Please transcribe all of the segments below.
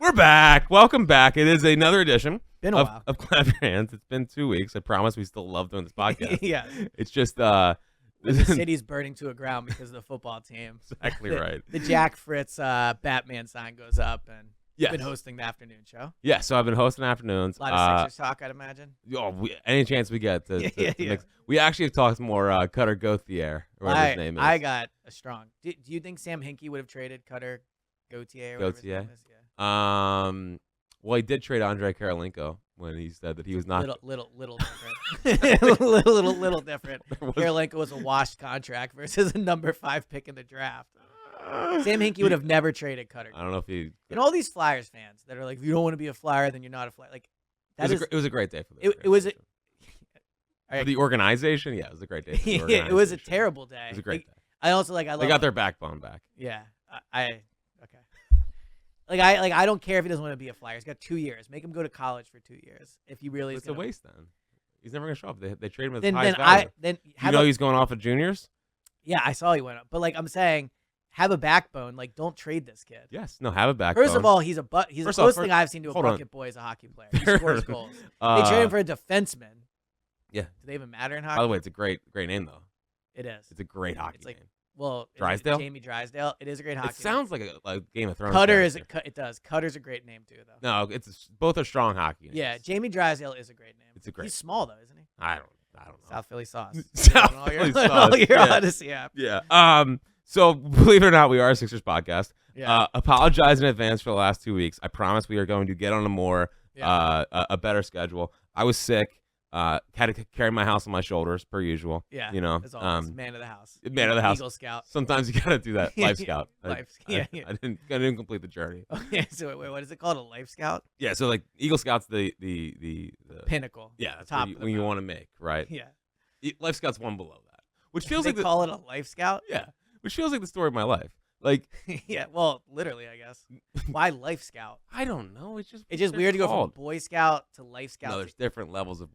We're back. Welcome back. It is another edition Been a while. of Clap Your Hands. It's been 2 weeks. I promise we still love doing this podcast. Yeah. It's just The city's burning to the ground because of the football team. exactly right. The Jack Fritz Batman sign goes up, and Yes. been hosting the afternoon show. Yeah, so I've been hosting afternoons. A lot of Sixers talk, I'd imagine. Any chance we get to Yeah. mix. We actually have talked more Cutter Gauthier, or whatever his name is. I got a strong. Do you think Sam Hinkie would have traded Cutter Gauthier? Or whatever his name is? Yeah. Well, he did trade Andre Karolinko when he said that he was not Little different. little different. Karolinko was a washed contract versus a number 5 pick in the draft. Sam Hinkie would have never traded Cutter. I don't know if he. And all these Flyers fans that are like, if you don't want to be a Flyer, then you're not a Flyer. Like, It was a great day for them. It was. For the organization, yeah, it was a great day. For the It was a organization. terrible day. It was a great day. I also I love. They got their backbone back. Yeah, okay. I don't care if he doesn't want to be a Flyer. He's got 2 years. Make him go to college for 2 years if he really. It's a waste then. He's never gonna show up. They trade him as Then highest value. have he's going off of juniors. Yeah, I saw he went up, but I'm saying, have a backbone. Like, don't trade this kid. Yes, no, have a backbone. First of all, he's the closest thing I've seen to a bucket boy as a hockey player. He scores goals. They trade him for a defenseman. Yeah. Do they even matter in hockey? By the way, it's a great name though. It is. It's a great hockey name. Well, Drysdale? Jamie Drysdale. It is a great hockey. It sounds like a Game of Thrones. Cutter character. it does. Cutter's a great name too, though. No, both are strong hockey names. Yeah, Jamie Drysdale is a great name. It's a great. He's small though, isn't he? I don't know. South Philly sauce. South On all your, Philly on sauce. all your Yeah. Audacy app. Yeah. So believe it or not, we are a Sixers podcast. Yeah. Apologize in advance for the last 2 weeks. I promise we are going to get on a better schedule. I was sick. Had to carry my house on my shoulders per usual. Yeah. You know. As always, man of the house. Man of the house. Eagle Scout. Sometimes you gotta do that. Life Scout. Yeah. I didn't complete the journey. Okay. So wait, what is it called? A Life Scout? Yeah. So like Eagle Scout's the Pinnacle. yeah, that's top when you want to make, right? Yeah. Life Scout's one below that, which feels they like call it a Life Scout. yeah, which feels like the story of my life. Like Yeah. Well, literally, I guess. Why Life Scout? I don't know. It's just Weird to go from Boy Scout to Life Scout. No, there's different levels of.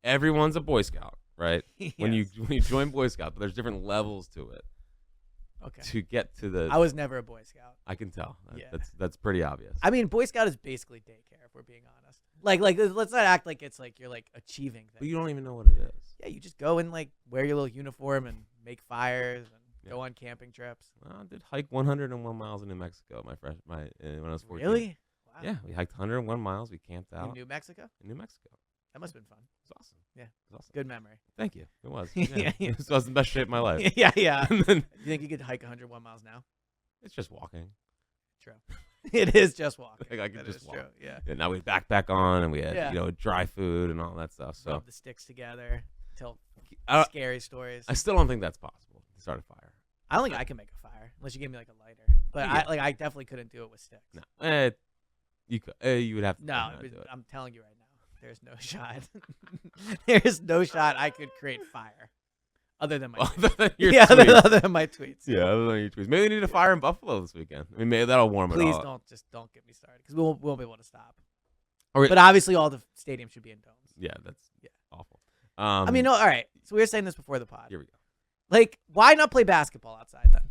Everyone's a Boy Scout, right? Yes. When you join Boy Scout, but there's different levels to it. Okay. To get to the, I was never a Boy Scout. I can tell. Yeah. That's pretty obvious. I mean, Boy Scout is basically daycare, if we're being honest. Like, let's not act like it's like you're like achieving things. But you don't even know what it is. Yeah, you just go and like wear your little uniform and make fires and go on camping trips. Well, I did hike 101 miles in New Mexico. When I was 14. Really? Wow. Yeah, we hiked 101 miles. We camped out In New Mexico? in New Mexico. That must have been fun. It was awesome. Yeah. It was awesome. Good memory. Thank you. It was. Yeah. Yeah. So I was in the best shape of my life. Yeah. And then You think you could hike 101 miles now? it's just walking. True. It is just walking. Like I could That just is walk. true. Yeah. Yeah, now we had backpack on and we had Yeah. dry food and all that stuff. So Rub the sticks together. Tell I, scary stories. I still don't think that's possible to start a fire. I don't think I can make a fire unless you give me like a lighter. But Yeah. I definitely couldn't do it with sticks. No, you could. You would have to. No, learn how to do it. I'm telling you right now, there's no shot. There's no shot I could create fire, other than my Other tweets. than your Yeah, tweets. other than my tweets. Yeah, other than your tweets. Maybe we need a fire in Buffalo this weekend. I mean, maybe that'll warm it Please all up. don't get me started because we won't be able to stop. Or- But obviously, all the stadiums should be in domes. Yeah, that's Yeah. awful. I mean, no, all right. So we were saying this before the pod. Here we go. Like, why not play basketball outside then?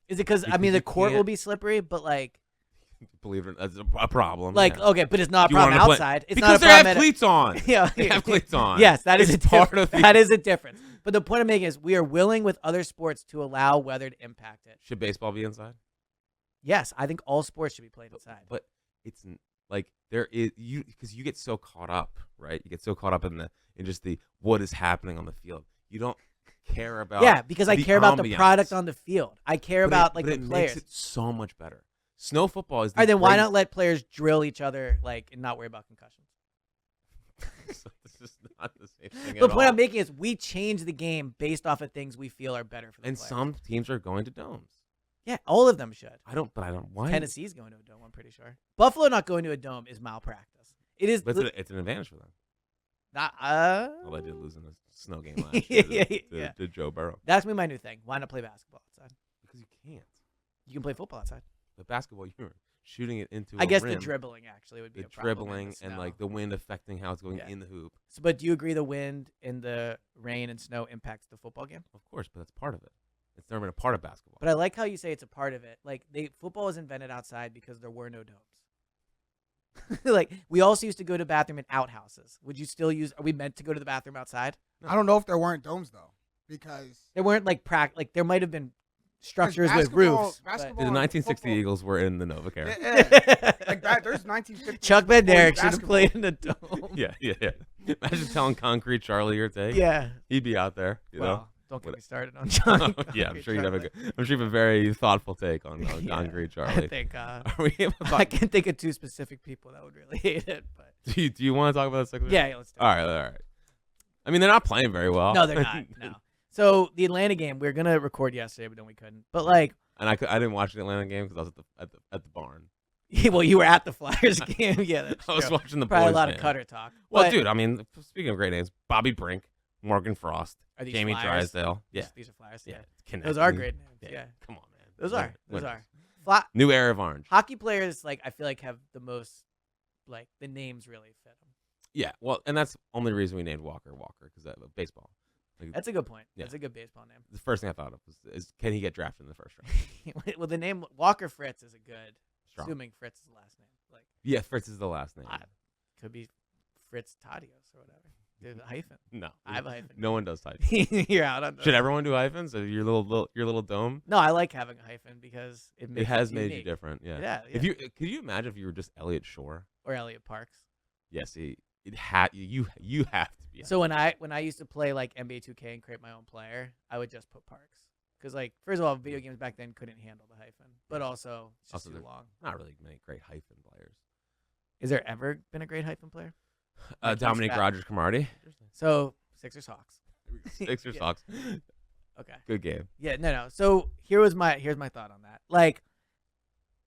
Is it because I Because mean the you court will can't- be slippery, but like Believe it, that's a problem. Like, yeah. okay, but it's not a Do you problem wanna play- outside. It's because not a they problem have at cleats on. Yeah, They have cleats on. Yes, that is It's a part difference. of the- That is a difference. But the point I'm making is we are willing with other sports to allow weather to impact it. Should baseball be inside? Yes, I think all sports should be played inside. But it's like there is because you get so caught up, right? You get so caught up in just the what is happening on the field. You don't care about Yeah, because I the care about the ambiance. product on the field. I care about but the it players. makes it so much better. Snow football is. All right, then why not let players drill each other and not worry about concussions? This is not the same thing The at point all. I'm making is we change the game based off of things we feel are better for the And players. some teams are going to domes. Yeah, all of them should. I don't. Why? Tennessee's going to a dome, I'm pretty sure. Buffalo not going to a dome is malpractice. It is But it's an advantage for them. not. Although I did lose in a snow game last year to Joe Burrow. That's gonna be my new thing. Why not play basketball outside? Because you can't. You can play football outside. But basketball, you're shooting it into. I a guess rim. the dribbling actually would be The a problem in dribbling the and snow. like the wind affecting how it's going Yeah. in the hoop. But do you agree the wind and the rain and snow impacts the football game? Of course, but that's part of it. It's never been a part of basketball. But I like how you say it's a part of it. Like football was invented outside because there were no domes. Like we also used to go to bathroom in outhouses. Would you still use? Are we meant to go to the bathroom outside? No. I don't know if there weren't domes though, because There weren't like like there might have been structures with roofs. Basketball The and 1960 football- Eagles were in the NovaCare. Yeah. Like that. There's 1950. Chuck Van Derek should have basketball. played in the dome. Yeah. Imagine telling Concrete Charlie your take. Yeah. He'd be out there. You Well, know? don't get me started on Johnny. Yeah, I'm sure you'd have a very thoughtful take on Concrete I Charlie. think Are we able to I talk, can't think of two specific people that would really hate it. But do you want to talk about the Sixers? yeah, let's do it. All right. I mean, they're not playing very well. No, they're not. No. So the Atlanta game, we were gonna record yesterday, but then we couldn't. But like, And I didn't watch the Atlanta game because I was at the barn. well, you were at the Flyers game. Yeah, that's I was true. watching the Probably boys. a lot of man. Cutter talk. Well, But dude, I mean, speaking of great names, Bobby Brink, Morgan Frost, are these Jamie Flyers? Drysdale. Yeah, These are Flyers. Yeah. Connect Those are me. great names. Yeah. Come on, man. Those are. Winners. Fly- New era of orange. Hockey players, like I feel like have the most, like the names really fit them. Yeah, well, and that's the only reason we named Walker because of baseball. Like, That's a good point. Yeah. That's a good baseball name. the first thing I thought of is can he get drafted in the first round? Well, the name Walker Fritz is a good. Strong. Assuming Fritz is the last name. Like Yeah, Fritz is the last name. could be Fritz Tadios or whatever. There's a hyphen. No, I have a hyphen. no one does type. You're out on. Should everyone do hyphens? So your little dome. No, I like having a hyphen because it makes It has it made you unique. different. Yeah. Yeah. If you could you imagine if you were just Eliot Shorr? or Eliot Parks. Yes, it had you have to be. So when I used to play like NBA 2K and create my own player, I would just put Parks because like first of all, video games back then couldn't handle the hyphen, but also it's just Also, too long. not really many great hyphen players. Is there ever been a great hyphen player? Like, Dominic who's that? Rogers Cromartie. So Sixers Hawks. Sixers Yeah. Hawks. Okay. Good game. Yeah, no. So here's my thought on that. Like,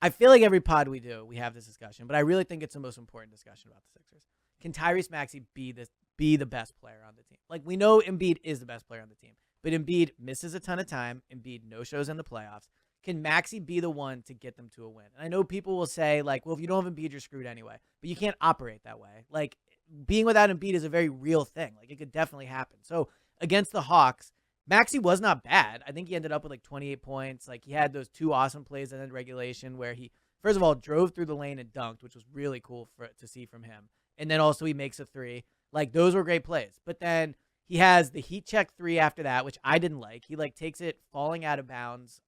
I feel like every pod we do, we have this discussion, but I really think it's the most important discussion about the Sixers. Can Tyrese Maxey be the best player on the team? Like, we know Embiid is the best player on the team, but Embiid misses a ton of time. Embiid no shows in the playoffs. Can Maxey be the one to get them to a win? And I know people will say, like, well, if you don't have Embiid, you're screwed anyway. But you can't operate that way. Like, being without Embiid is a very real thing. Like, it could definitely happen. So, against the Hawks, Maxey was not bad. I think he ended up with like 28 points. Like, he had those two awesome plays in regulation where he, first of all, drove through the lane and dunked, which was really cool to see from him. And then also he makes a three. Like, those were great plays. But then he has the heat check three after that, which I didn't like. He like takes it falling out of bounds.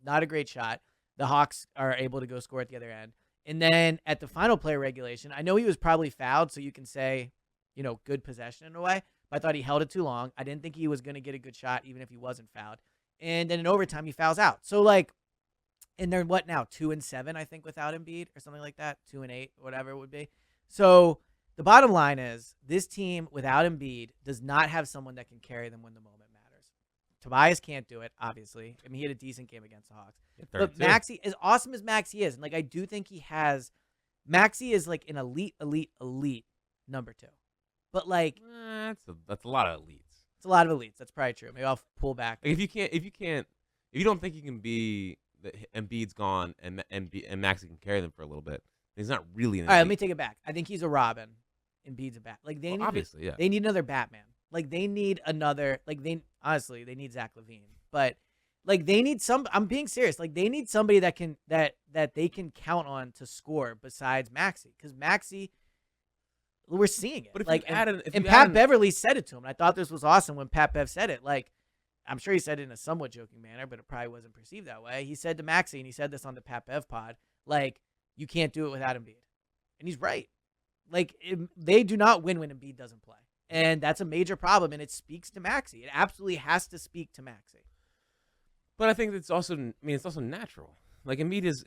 Not a great shot. The Hawks are able to go score at the other end. And then at the final play of regulation, I know he was probably fouled, so you can say, you know, good possession in a way. But I thought he held it too long. I didn't think he was going to get a good shot, even if he wasn't fouled. And then in overtime, he fouls out. So, like, and they're what now? 2-7, I think, without Embiid or something like that. 2-8, whatever it would be. So the bottom line is this team without Embiid does not have someone that can carry them when the moment matters. Tobias can't do it, obviously. I mean, he had a decent game against the Hawks. But Maxey, as awesome as Maxey is, and like I do think he has, Maxey is like an elite number 2. But like that's a lot of elites. it's a lot of elites. That's probably true. Maybe I'll pull back. Like, if you don't think you can be that Embiid's gone and Maxey can carry them for a little bit, he's not really. All right, let me take it back. I think he's a Robin. Embiid's a bat. Like they need obviously, yeah. They need another Batman. Like they need another. Like they honestly they need Zach LaVine. But like they need some. I'm being serious. Like they need somebody that can that they can count on to score besides Maxey, because Maxey. We're seeing it. But if like, you add and Pat Beverly said it to him. And I thought this was awesome when Pat Bev said it. Like, I'm sure he said it in a somewhat joking manner, but it probably wasn't perceived that way. He said to Maxey, and he said this on the Pat Bev pod, like, you can't do it without Embiid. And he's right. Like, they do not win when Embiid doesn't play. And that's a major problem, and it speaks to Maxey. It absolutely has to speak to Maxey. But I think it's also natural. Like Embiid is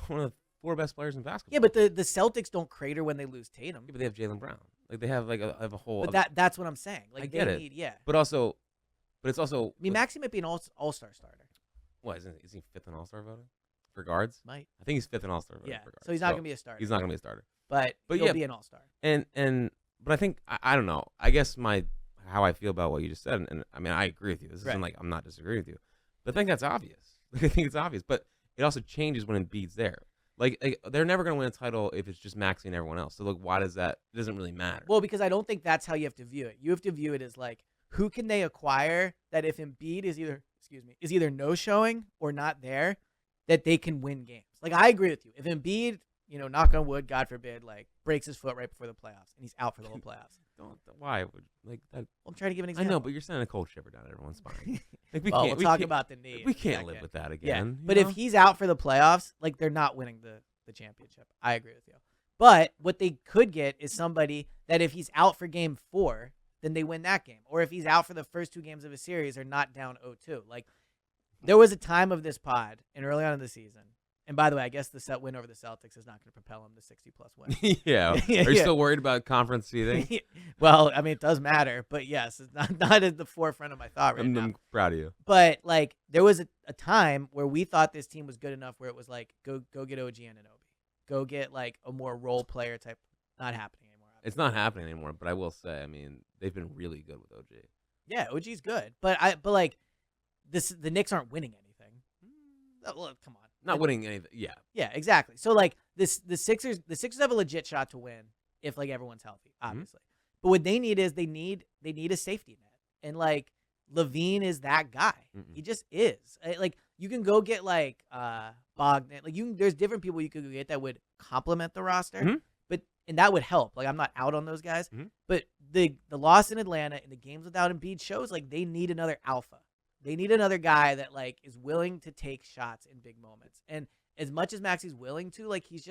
one of the 4 best players in basketball. Yeah, but the Celtics don't crater when they lose Tatum. Yeah, but they have Jaylen Brown. Like they have a whole. But that's what I'm saying. Like I get they it. need, yeah. But it's also. I mean, Maxey might be an all-star starter. What is he 5th in All-Star voting for guards? Might. I think he's 5th in All-Star voting Yeah. for guards. So he's not gonna be a starter. He's not gonna be a starter. But he'll yeah, be an all-star. But I think I don't know. I guess how I feel about what you just said, and I mean I agree with you. This isn't like I'm not disagreeing with you, but I think that's obvious. I think it's obvious, but it also changes when Embiid's there. Like they're never going to win a title if it's just Maxey and everyone else. So like, why does that? It doesn't really matter. Well, because I don't think that's how you have to view it. You have to view it as like, who can they acquire that if Embiid is either is either no showing or not there, that they can win games. Like, I agree with you. If Embiid, knock on wood, God forbid, like breaks his foot right before the playoffs and he's out for the whole playoffs. Why would like that? Well, I'm trying to give an I example. know, but you're sending a cold shiver down everyone's spine. Like we'll talk about the knee. We can't live with that again. But if he's out for the playoffs, like they're not winning the championship. I agree with you. But what they could get is somebody that if he's out for game 4, then they win that game. Or if he's out for the first 2 games of a series, they're not down 0-2. Like, there was a time of this pod and early on in the season. And by the way, I guess the set win over the Celtics is not going to propel them to 60-plus wins. Yeah. Are you still worried about conference seeding? Well, I mean, it does matter. But yes, it's not at the forefront of my thought right now. I'm proud of you. But, like, there was a time where we thought this team was good enough where it was like, go get OG Anunoby. Go get, like, a more role player type. Not happening anymore. Obviously. It's not happening anymore, but I will say, I mean, they've been really good with OG. Yeah, OG's good. But like, the Knicks aren't winning anything. Look, come on. Not winning anything. Yeah. Yeah, exactly. So, like, the Sixers have a legit shot to win if, like, everyone's healthy, obviously. Mm-hmm. But what they need is they need a safety net. And, like, Levine is that guy. Mm-mm. He just is. Like, you can go get, like, Bogdan. Like, there's different people you could go get that would complement the roster. Mm-hmm. And that would help. Like, I'm not out on those guys. Mm-hmm. But the loss in Atlanta and the games without Embiid shows, like, they need another alpha. They need another guy that, like, is willing to take shots in big moments. And as much as Maxey's willing to, like, he's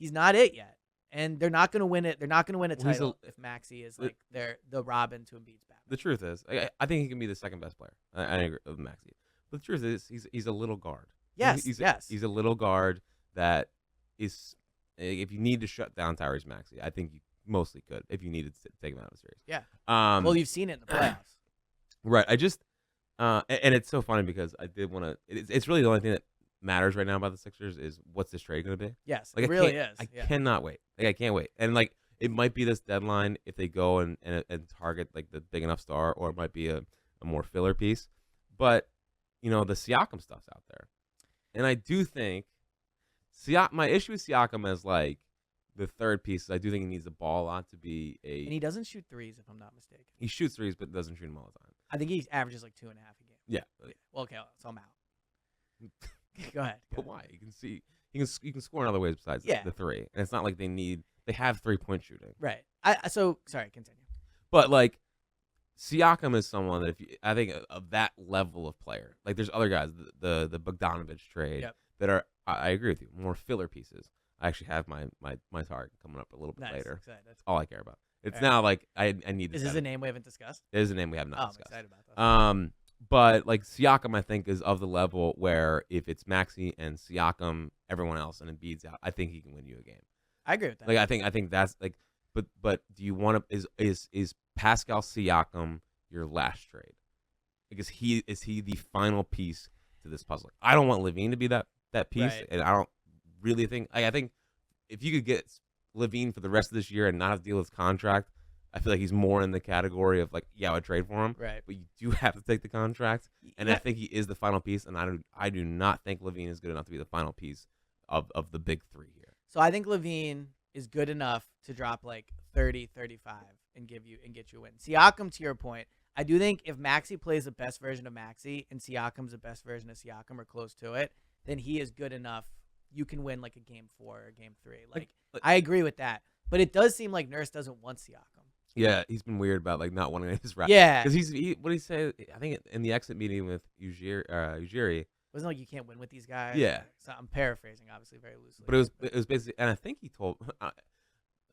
not it yet. And they're not going to win it. They're not going to win a title if Maxey is, like, the Robin to Embiid's Batman. The truth is, I think he can be the second best player. I agree with Maxey. But the truth is, he's a little guard. Yes, he's a little guard that is, if you need to shut down Tyrese Maxey, I think you mostly could if you needed to take him out of the series. Yeah. Well, you've seen it in the playoffs. Right. I just, and it's so funny because I did want to, it's really the only thing that matters right now about the Sixers is what's this trade going to be? Yes, like, it really is. I cannot wait. Like, I can't wait. And, like, it might be this deadline if they go and target, like, the big enough star, or it might be a more filler piece. But, the Siakam stuff's out there. And I do think my issue with Siakam as, like, the third piece is I do think he needs the ball a lot to be a... And he doesn't shoot threes, if I'm not mistaken. He shoots threes, but doesn't shoot them all the time. I think he averages, like, 2.5 a game. Yeah. Well, okay, so I'm out. Go ahead. But why? You can see you can score in other ways besides the 3, and it's not like they have 3-point shooting. Right. Sorry, continue. But, like, Siakam is someone that I think of that level of player. Like, there's other guys, the Bogdanovich trade that are, I agree with you, more filler pieces. I actually have my target coming up a little bit later. That's all I care about. It's now like I need to. Is this a name we haven't discussed? It is a name we have not discussed. I'm excited about that. But, like, Siakam, I think, is of the level where if it's Maxey and Siakam, everyone else, and Embiid's out, I think he can win you a game. I agree with that. Like, I think that's, like, but do you want to, is Pascal Siakam your last trade? Because is he the final piece to this puzzle? I don't want Levine to be that piece, right. And I don't really think, I think if you could get Levine for the rest of this year and not have to deal with his contract, I feel like he's more in the category of, like, I would trade for him. Right. But you do have to take the contract. And I think he is the final piece. And I do not think Levine is good enough to be the final piece of the big 3 here. So I think Levine is good enough to drop, like, 30, 35 and get you a win. Siakam, to your point, I do think if Maxey plays the best version of Maxey and Siakam's the best version of Siakam or close to it, then he is good enough. You can win, like, a game 4 or game 3. Like, I agree with that. But it does seem like Nurse doesn't want Siakam. Yeah, he's been weird about, like, not wanting his rap. Yeah, because what did he say? I think in the exit meeting with Ujiri, wasn't like you can't win with these guys. Yeah, so I'm paraphrasing, obviously, very loosely. But it was basically, and I think he told. I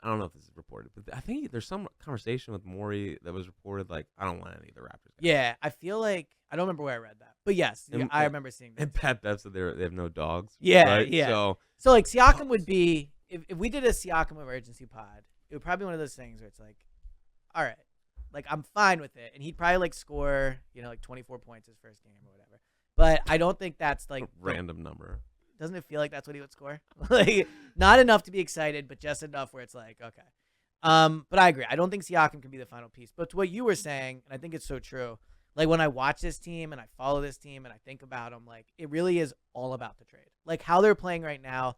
don't know if this is reported, but I think there's some conversation with Morey that was reported. Like, I don't want any of the Raptors guys. Yeah, I feel like I don't remember where I read that, but yes, I remember seeing that. And Pat Bev said they have no dogs. Yeah, right? yeah. So like Siakam would be if we did a Siakam emergency pod, it would probably be one of those things where it's like, all right, like, I'm fine with it, and he'd probably, like, score, like 24 points his first game or whatever. But I don't think that's, like, a random number. Doesn't it feel like that's what he would score? Like, not enough to be excited, but just enough where it's like, okay. But I agree. I don't think Siakam can be the final piece. But to what you were saying, and I think it's so true, like, when I watch this team and I follow this team and I think about them, like, it really is all about the trade. Like, how they're playing right now,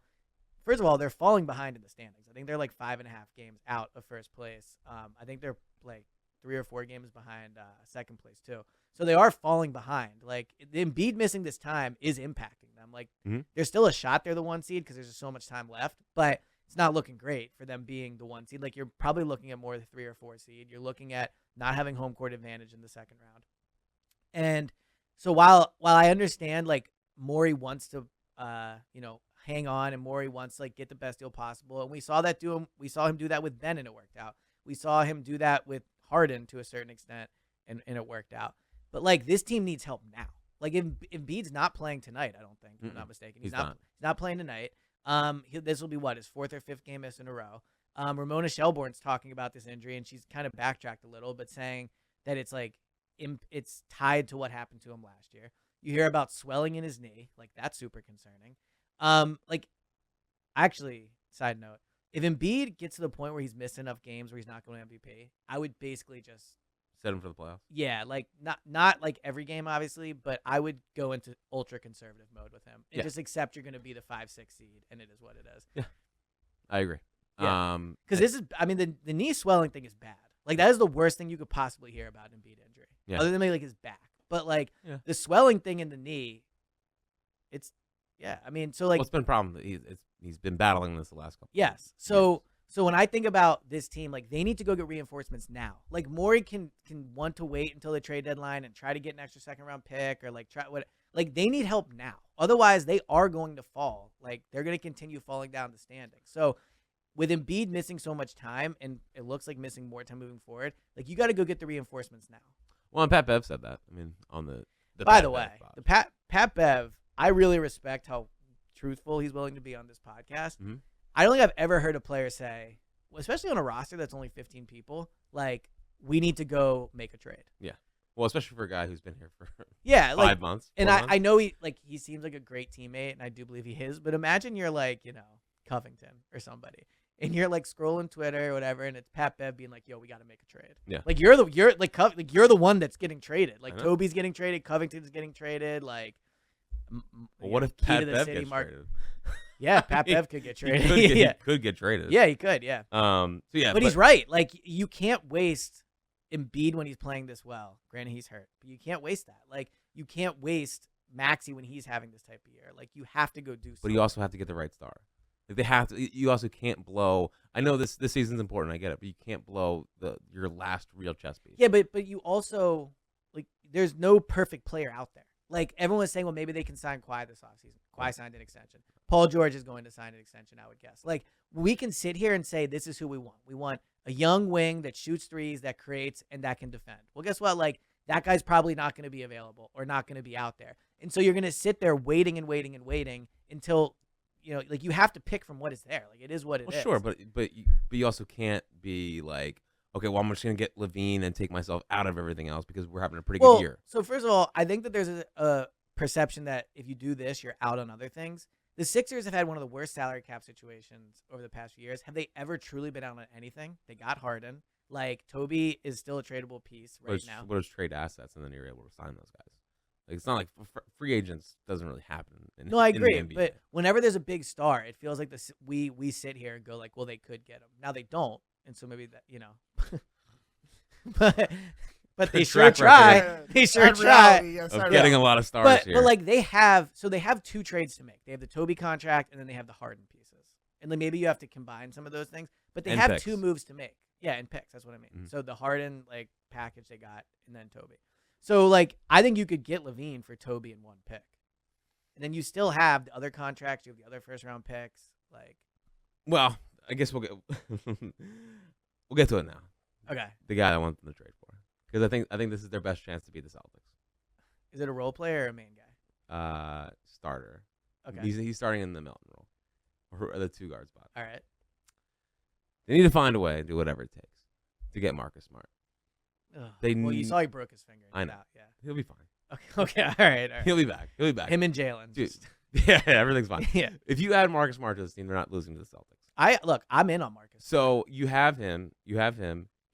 first of all, they're falling behind in the standings. I think they're, like, 5.5 games out of first place. I think they're, like, 3 or 4 games behind second place too. So they are falling behind. Like the Embiid missing this time is impacting them. Like there's still a shot they're the 1 seed because there's just so much time left, but it's not looking great for them being the 1 seed. Like you're probably looking at more the 3 or 4 seed. You're looking at not having home court advantage in the second round. And so while I understand like Morey wants to hang on and Morey wants to like get the best deal possible, and we saw him do that with Ben and it worked out. We saw him do that with Harden to a certain extent and it worked out. But like this team needs help now. Like if Embiid's not playing tonight, I don't think, if I'm not mistaken. He's not playing tonight. This will be his 4th or 5th game miss in a row. Ramona Shelbourne's talking about this injury, and she's kind of backtracked a little, but saying that it's like it's tied to what happened to him last year. You hear about swelling in his knee, like that's super concerning. Actually, side note, if Embiid gets to the point where he's missed enough games where he's not going to MVP, I would basically just set him for the playoffs. Yeah, like not like every game, obviously, but I would go into ultra conservative mode with him and just accept you're going to be the 5-6 seed, and it is what it is. Yeah, I agree. Yeah. Because this is, I mean, the knee swelling thing is bad. Like that is the worst thing you could possibly hear about an Embiid injury, other than maybe like his back. But like the swelling thing in the knee, it's I mean, so like it's been a problem. He's been battling this the last couple. Yes. So when I think about this team, like they need to go get reinforcements now. Like Morey can want to wait until the trade deadline and try to get an extra second round pick or like try what. Like they need help now. Otherwise, they are going to fall. Like they're going to continue falling down the standings. So with Embiid missing so much time, and it looks like missing more time moving forward, like you got to go get the reinforcements now. Well, and Pat Bev said that. I mean, on the by the way, the Pat Bev, I really respect how truthful he's willing to be on this podcast. Mm-hmm. I don't think I've ever heard a player say, especially on a roster that's only 15 people, like we need to go make a trade. Yeah. Well, especially for a guy who's been here for 5 months. And I know he seems like a great teammate, and I do believe he is. But imagine you're like, Covington or somebody, and you're like scrolling Twitter or whatever, and it's Pat Bev being like, "Yo, we got to make a trade." Yeah. Like you're the one that's getting traded. Like Toby's getting traded, Covington's getting traded. Like, well, what if Pat Bev gets traded? Yeah, Pat Bev could get traded. He could get traded. Yeah, he could. Yeah. So yeah, but he's right. Like you can't waste Embiid when he's playing this well. Granted, he's hurt, but you can't waste that. Like you can't waste Maxey when he's having this type of year. Like you have to go do something. But you also have to get the right star. Like they have to. You also can't blow. I know this season's important. I get it, but you can't blow your last real chess piece. Yeah, but you also like there's no perfect player out there. Like everyone was saying, well, maybe they can sign Kawhi this offseason. Kawhi signed an extension. Paul George is going to sign an extension, I would guess. Like we can sit here and say this is who we want. We want a young wing that shoots threes, that creates, and that can defend. Well, guess what? Like that guy's probably not going to be available or not going to be out there, and so you're going to sit there waiting and waiting and waiting until. Like you have to pick from what is there. Like it is what it is. Sure, but you also can't be like, okay, well I'm just gonna get Levine and take myself out of everything else because we're having a pretty good year. So first of all, I think that there's a perception that if you do this, you're out on other things. The Sixers have had one of the worst salary cap situations over the past few years. Have they ever truly been out on anything? They got Harden. Like Toby is still a tradable piece now. What is trade assets, and then you're able to sign those guys. Like it's not like free agents doesn't really happen. No, I agree. But whenever there's a big star, it feels like we sit here and go like, well, they could get him. Now they don't, and so maybe that but they sure try. They sure try of getting a lot of stars here. But like they have 2 trades to make. They have the Toby contract, and then they have the Harden pieces, and then maybe you have to combine some of those things. But they have picks. 2 moves to make. Yeah, and picks. That's what I mean. Mm-hmm. So the Harden package they got, and then Toby. So, I think you could get Levine for Toby in 1 pick. And then you still have the other contracts. You have the other first-round picks. Well, I guess we'll get to it now. Okay. The guy I want them to trade for. Because I think this is their best chance to beat the Celtics. Is it a role player or a main guy? Starter. Okay. He's starting in the Melton role. Or the 2-guard spot. All right. They need to find a way and do whatever it takes to get Marcus Smart. You saw he broke his finger. I know. Yeah. He'll be fine. Okay. All right. He'll be back. Him and Jalen. Dude. Yeah, everything's fine. Yeah. If you add Marcus Smart to this team, they're not losing to the Celtics. I'm in on Marcus. So you have him.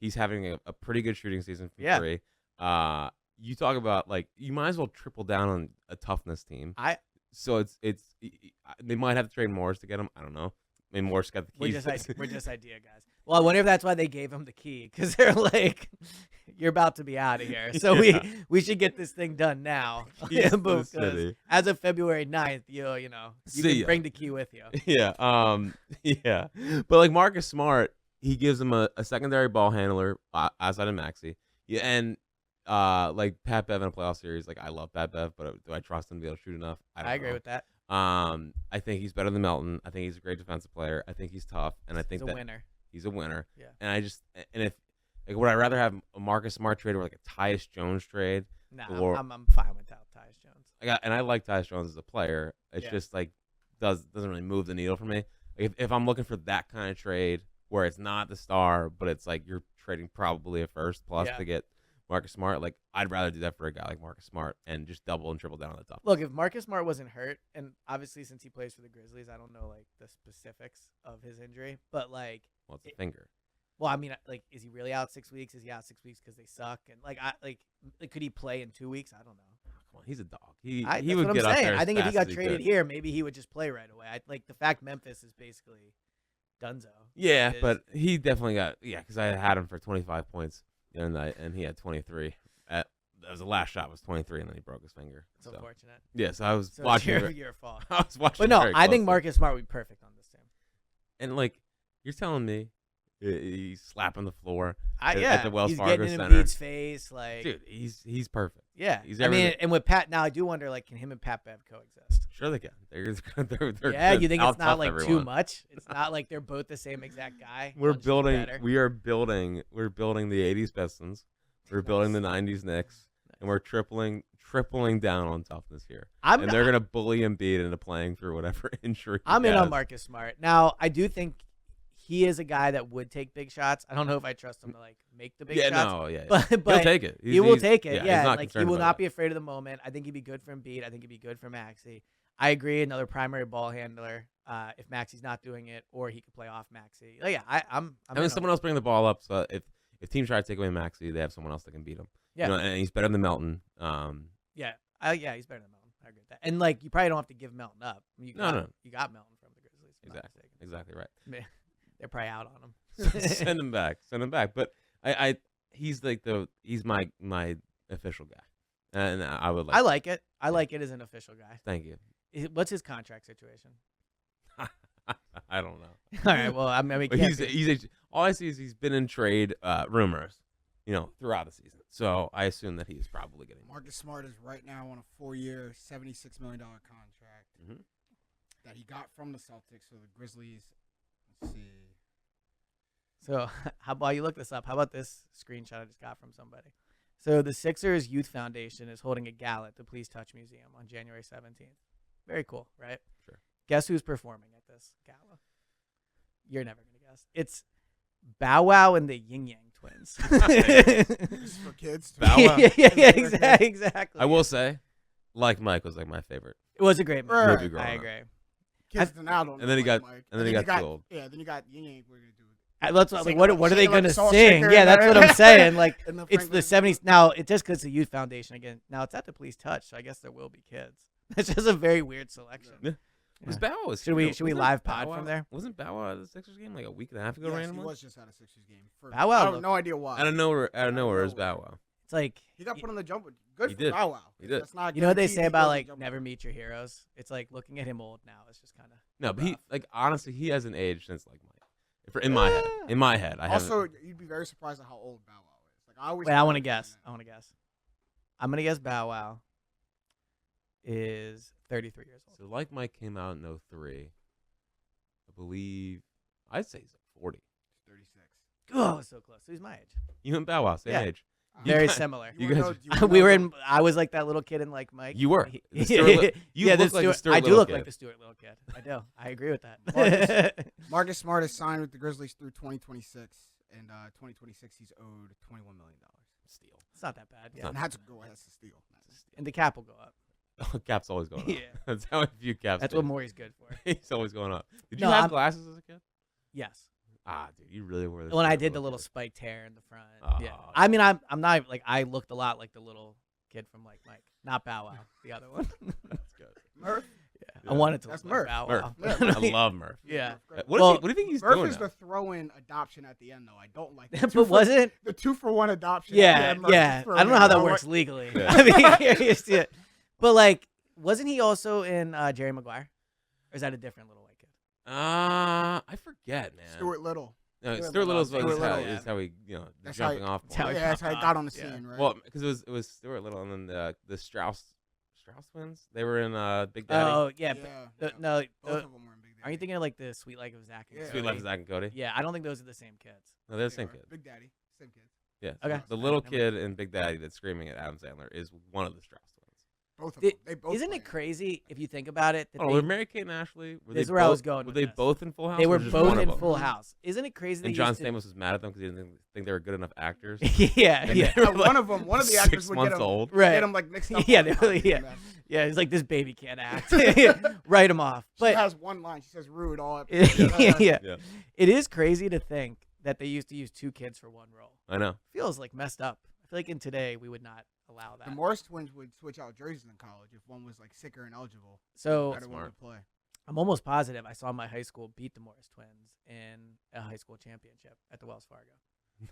He's having a pretty good shooting season from 3. You talk about you might as well triple down on a toughness team. So it's they might have to trade Morris to get him. I don't know. I mean, Morris got the keys. We're just idea guys. Well, I wonder if that's why they gave him the key, because they're like, "You're about to be out of here, so we should get this thing done now." Because as of February 9th, you can bring the key with you. Yeah. But like Marcus Smart, he gives him a secondary ball handler outside of Maxey. Yeah, and like Pat Bev in a playoff series, like I love Pat Bev, but do I trust him to be able to shoot enough? I agree with that. I think he's better than Melton. I think he's a great defensive player. I think he's tough, and I think he's a winner. He's a winner. Yeah. And if would I rather have a Marcus Smart trade or like a Tyus Jones trade? No, I'm fine with Tyus Jones. I like Tyus Jones as a player. It's just like doesn't really move the needle for me. If I'm looking for that kind of trade where it's not the star, but it's like you're trading probably a first plus to get Marcus Smart, like I'd rather do that for a guy like Marcus Smart and just double and triple down on the top. Look, if Marcus Smart wasn't hurt, and obviously since he plays for the Grizzlies, I don't know like the specifics of his injury, but like, well, it's a finger. Well, I mean, like, is he really out 6 weeks? Is he out 6 weeks because they suck? And like, could he play in 2 weeks? I don't know. Come on, he's a dog. He that's would what get I'm up saying. there. I think if he got traded could. here, maybe he would just play right away. Like the fact Memphis is basically donezo. Yeah, but he definitely got because I had him for 25 points the other night, and he had 23. That was the last shot was 23, and then he broke his finger. It's unfortunate. Yeah, so I was watching. It's your fault. I was watching. But no, I think Marcus Smart would be perfect on this team. And like, you're telling me he's slapping the floor at the Wells Fargo Center. He's getting in Embiid's face, like dude. He's perfect. Yeah, he's and with Pat now, I do wonder like, can him and Pat Bev coexist? Sure, they can. They're yeah, you think it's not like everyone. too much? It's not like they're both the same exact guy. We are building the '80s Pistons. We're building the '90s Knicks, and we're tripling down on toughness here. And they're gonna bully Embiid into playing through whatever injury. I'm in on Marcus Smart. Now, I do think he is a guy that would take big shots. I don't know if I trust him to like make the big shots. But he'll take it. He will take it. Yeah, like he will not be afraid of the moment. I think he'd be good for Embiid. I think he'd be good for Maxey. I agree. Another primary ball handler. If Maxey's not doing it, or he could play off Maxey. Yeah, I'm. I mean, someone else bring the ball up. So if teams try to take away Maxey, they have someone else that can beat him. Yeah, and he's better than Melton. Yeah, he's better than Melton. I agree with that. And like, you probably don't have to give Melton up. You got Melton from the Grizzlies. Exactly right. They're probably out on him. Send him back. But he's like he's my official guy, and I would like. I like it. I like it as an official guy. Thank you. What's his contract situation? I don't know. All right. Well, I mean, all I see is he's been in trade rumors, throughout the season. So I assume that he is probably getting. Marcus Smart is right now on a 4-year, $76 million contract that he got from the Celtics. So the Grizzlies. Let's see. So how about you look this up? How about this screenshot I just got from somebody? So the Sixers Youth Foundation is holding a gala at the Please Touch Museum on January 17th. Very cool, right? Sure. Guess who's performing at this gala? You're never going to guess. It's Bow Wow and the Yin Yang Twins. This is for kids. Bow Wow? yeah, exactly. I will say, Like Mike was like my favorite. It was a great movie. Right. I agree. Kids now don't know. And then he got Mike. and then he got too old. Yeah, then you got Yin Yang. We're gonna do. That's what are they going to sing? Yeah, that's what I'm saying. Like, it's the 70s. Now, it's just because the Youth Foundation, again, now it's at the Please Touch, so I guess there will be kids. It's just a very weird selection. Yeah. Was Bow Wow? Should we live pod from there? Wasn't Bow Wow at the Sixers game like a week and a half ago randomly? He was just at a Sixers game. Bow Wow. I have no idea why. Out of nowhere is Bow Wow. It's like he got put on the jumper. Good for did. Bow Wow. He did. That's not you know what they say about like never meet your heroes? It's like looking at him old now. It's just kind of no, but he like honestly he hasn't aged since like Mike. In my head, I also you'd be very surprised at how old Bow Wow is. Like I always. Wait, I want to guess. I'm gonna guess Bow Wow is 33 years old. So like Mike came out in 03. I believe I'd say he's like 40. 36. Oh, so close. So he's my age. You and Bow Wow, same age. Very similar. You guys, we were in. I was like that little kid in like Mike. You were. You look like the Stuart. I do look like the Stuart little kid. I do. I agree with that. Marcus Smart is signed with the Grizzlies through 2026, and 2026 he's owed $21 million. Steal. It's not that bad. Yeah. And that's a steal. And the cap will go up. Cap's always going up. Yeah. That's how I view Cap's. That's what Maury's good for. He's always going up. Did you have glasses as a kid? Yes. Ah, dude, you really were. When I did the little spiked hair in the front. Oh, yeah. I mean, I'm not like I looked a lot like the little kid from like Mike, not Bow Wow, the other one. That's good. Murph? Yeah. I wanted to That's look like Murph. Bow Murph. Wow. I love Murph. Yeah. What do you think he's Murph doing is now? the throw-in adoption at the end, though. I don't like But that. wasn't? The 2-for-1 adoption. Yeah, Murph yeah. is I don't know thrown how in. that I'm works like, legally. Yeah. I mean, curious to it. But like, wasn't he also in Jerry Maguire? Or is that a different little white kid? I forget, man. Stuart Little. No, Stuart Stuart Little's Little. is Stuart how, Little, is how he, That's jumping how- off. That's how point. he Yeah, that's how he popped got on the off, yeah. scene, right? Well, because it was Stuart Little and then the Strauss twins. They were in Big Daddy. Oh, yeah. yeah. No, Both of them were in Big Daddy. are you thinking of like the Sweet Life of Zach? And Yeah. Sweet Cody? Life of Zach and Cody. Yeah, I don't think those are the same kids. No, they're the They same are. kid. Big Daddy. Same kid. Yeah. Okay. The little Never kid in Big Daddy that's screaming at Adam Sandler is one of the Strauss twins. Both of Did- them. They both Isn't play it crazy if you think about it? That Oh, they, were Mary Kate and Ashley? Were This is they where I both- was going Were with they this. both in Full House? they or were just both one of in them? Full House. Isn't it crazy? And they John used to- Stamos was mad at them because he didn't think they were good enough actors. yeah, And yeah, they were, One of them, one of the 6 actors would get months him, old. right. get him like mixed up. Yeah, all the time. yeah. Man. Yeah, it's like this baby can't act. Write him off. She But has one line. She says rude all yeah, episode. Yeah. it is crazy to think that they used to use 2 kids for 1 role. I know. Feels like messed up. I feel like in today we would not allow that. The Morris twins would switch out jerseys in college if one was like sicker and eligible. So The other one Smart. would play. I'm almost positive I saw my high school beat the Morris twins in a high school championship at the Wells Fargo.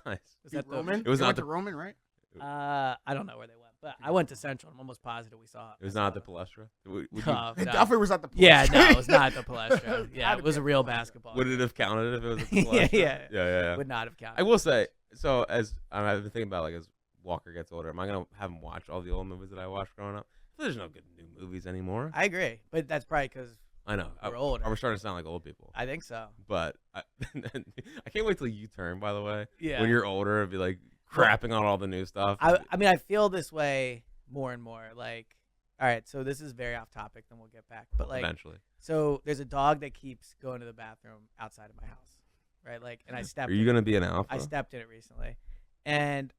Nice. Was Beat that the, Roman? It was They not went the- to Roman, right? I don't know where they went, but I went to Central. I'm almost positive we saw. It was I not saw the Palestra. them. Would No, It no. definitely was at the. Yeah, Palestra. no, it was not at the Palestra. Yeah, Had it to was be a at real the Palestra. basketball. would it have counted if it was at the Palestra? Yeah. Yeah. Would not have counted. I will say, so as I've been thinking about, like, as Walker gets older, am I gonna have him watch all the old movies that I watched growing up? There's no good new movies anymore. I agree, but that's probably because I know. we're older. Are we starting to sound like old people? I think so. But I can't wait till you turn. By the way, Yeah. when you're older, and be like crapping on all the new stuff. I mean, I feel this way more and more. Like, all right, so this is very off topic. Then we'll get back. But like, eventually, so there's a dog that keeps going to the bathroom outside of my house, right? Like, and I stepped. are you in gonna it. be an alpha? I stepped in it recently, and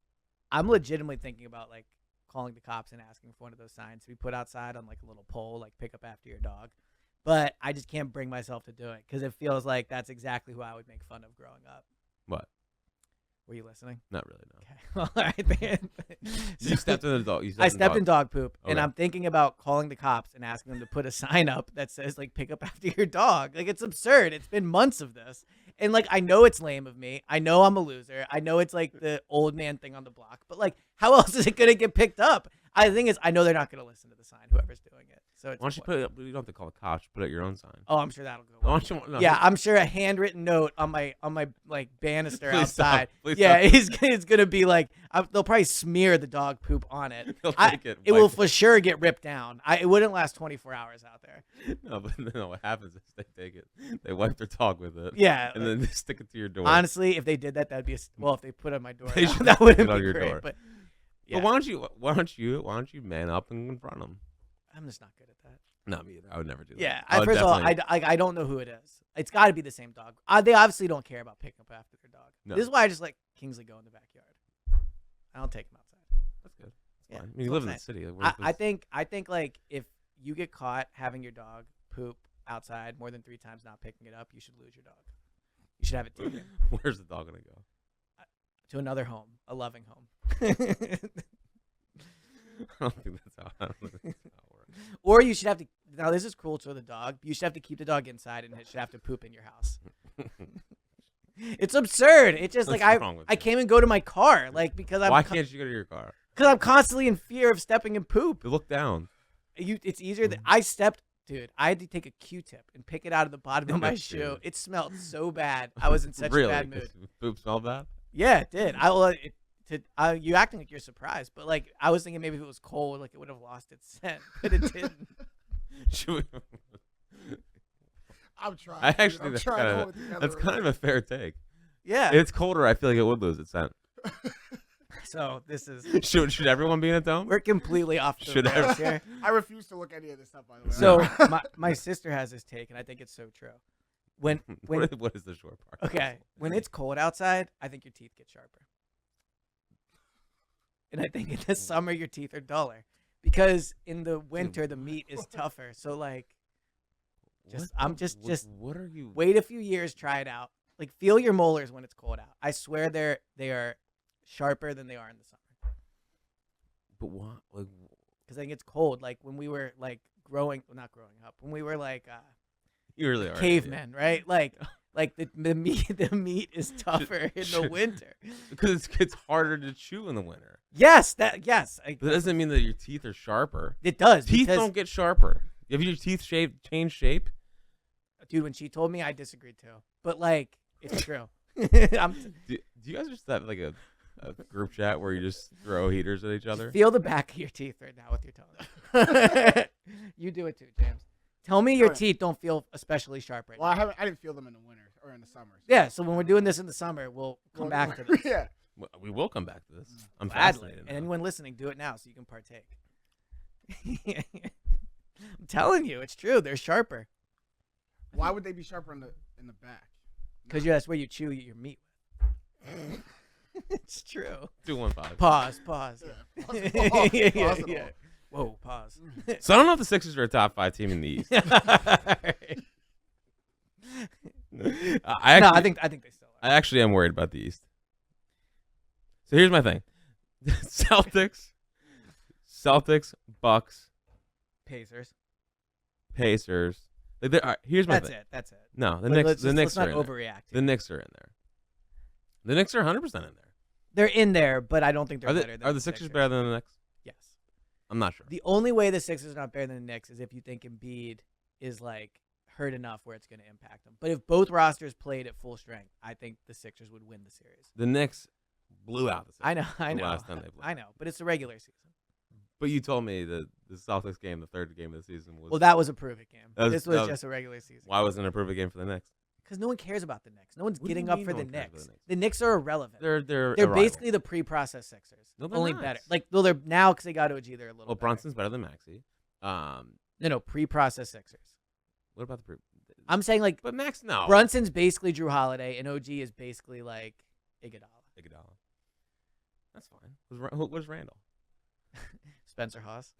I'm legitimately thinking about like calling the cops and asking for one of those signs to be put outside on like a little pole, like pick up after your dog. But I just can't bring myself to do it because it feels like that's exactly who I would make fun of growing up. What? Were you listening? Not really. No. Okay. Well, all right then. You stepped in the dog. I stepped in dog poop, and Okay. I'm thinking about calling the cops and asking them to put a sign up that says like "pick up after your dog." Like it's absurd. It's been months of this, and like I know it's lame of me. I know I'm a loser. I know it's like the old man thing on the block. But like, how else is it gonna get picked up? The thing is, I know they're not gonna listen to the sign. Whoever's doing it. So it's Why don't you put it up? You don't have to call the cops. Put out your own sign. Oh, I'm sure that'll go. Why well. don't you? No, Yeah, I'm sure a handwritten note on my like banister Please stop. outside. Please Yeah, stop. it's gonna be like they'll probably smear the dog poop on it. They'll I- take it. It will wipe for sure get ripped down. It wouldn't last 24 hours out there. No, but no. What happens is they take it, they wipe their dog with it, Yeah. and then they stick it to your door. Honestly, if they did that, that'd be well. If they put it on my door, They should that stick wouldn't it on be your great. door. But But yeah, why don't you man up and confront them? I'm just not good at that. Not me either. I would never do that. Yeah, I would first of all, definitely- I don't know who it is. It's got to be the same dog. They obviously don't care about picking up after their dog. No. This is why I just let Kingsley go in the backyard. I don't take him outside. That's good. That's Yeah, fine. I mean, that's you what live I'm in the saying. city. What if I think like if you get caught having your dog poop outside more than 3 times not picking it up, you should lose your dog. You should have it taken Where's the dog gonna go? to another home, a loving home. I don't think that's how. I don't think that's how it works. Or you should have to. Now this is cruel to the dog. You should have to keep the dog inside, and it should have to poop in your house. It's absurd. It's just What's like wrong with I you? can't even go to my car, like because Why can't you go to your car? because I'm constantly in fear of stepping in poop. You look down. It's easier that I stepped. Dude, I had to take a Q-tip and pick it out of the bottom of my shoe. Dude. It smelled so bad. I was in such really? a bad mood. 'Cause poop smell bad? Yeah, it did. You acting like you're surprised, but like I was thinking maybe if it was cold, like it would have lost its scent, but it didn't. Should we- I'm trying. I dude. actually I'm think trying to hold it together that's right kind of a fair take. Yeah. If it's colder, I feel like it would lose its scent. So this is Should everyone be in a dome? we're completely off the Should rails here. I refuse to look any of this stuff, by the way. So my sister has this take, and I think it's so true. When what is the Shorr-Parks? okay, when it's cold outside, I think your teeth get sharper, and I think in the summer your teeth are duller because in the winter the meat is tougher. So like, What are you? wait a few years, try it out. Like feel your molars when it's cold out. I swear they are sharper than they are in the summer But what? Like, because I think it's cold. Like when we were like not growing up, when we were like You really are cavemen, right? Like the meat is tougher in the winter. because it's harder to chew in the winter. Yes. But that doesn't mean that your teeth are sharper. It does. Teeth because, don't get sharper. If your teeth change shape. dude, when she told me, I disagreed too. But like, it's true. Do you guys just have like a group chat where you just throw heaters at each other? Feel the back of your teeth right now with your tongue. You do it too, James. Tell me your teeth don't feel especially sharp right now. Well, I didn't feel them in the winter or in the summer. So. Yeah, so when we're doing this in the summer, we'll come back to this. Yeah. Well, we will come back to this. I'm Gladly. fascinated. And anyone listening, do it now so you can partake. I'm telling you, it's true. They're sharper. Why would they be sharper in the back? Because that's where you chew your meat with. It's true. 215. Pause. Yeah. Pause it all. Whoa, pause. So I don't know if the Sixers are a top 5 team in the East. I think they still are. I actually am worried about the East. So here's my thing: Celtics, Bucks, Pacers. Like all right, here's my thing. That's it. No, the Knicks. Let's not are in overreact. there. The Knicks are in there. The Knicks are 100% in there. They're in there, but I don't think they're better than Are the Sixers better than the Knicks? Yes. I'm not sure. The only way the Sixers are not better than the Knicks is if you think Embiid is like hurt enough where it's going to impact them. But if both rosters played at full strength, I think the Sixers would win the series. The Knicks blew out the Sixers. I know. Last time they played. I know, but it's the regular season. But you told me that the Celtics game, the third game of the season, was. Well, that was a prove-it game. This was that just a regular season. Why wasn't it a perfect game for the Knicks? Because no one cares about the Knicks. No one's What do you getting up mean for no the one cares about Knicks. the Knicks? The Knicks are irrelevant. They're They're a rival. basically the pre-processed Sixers. No, they're only not. better. Like, well, they're now because they got OG. They're a little. Well, better. Brunson's better than Maxey. No, pre-processed Sixers. What about the pre? I'm saying like But Max, no. Brunson's basically Drew Holiday, and OG is basically like Iguodala. That's fine. Where's Randall? Spencer Hawes.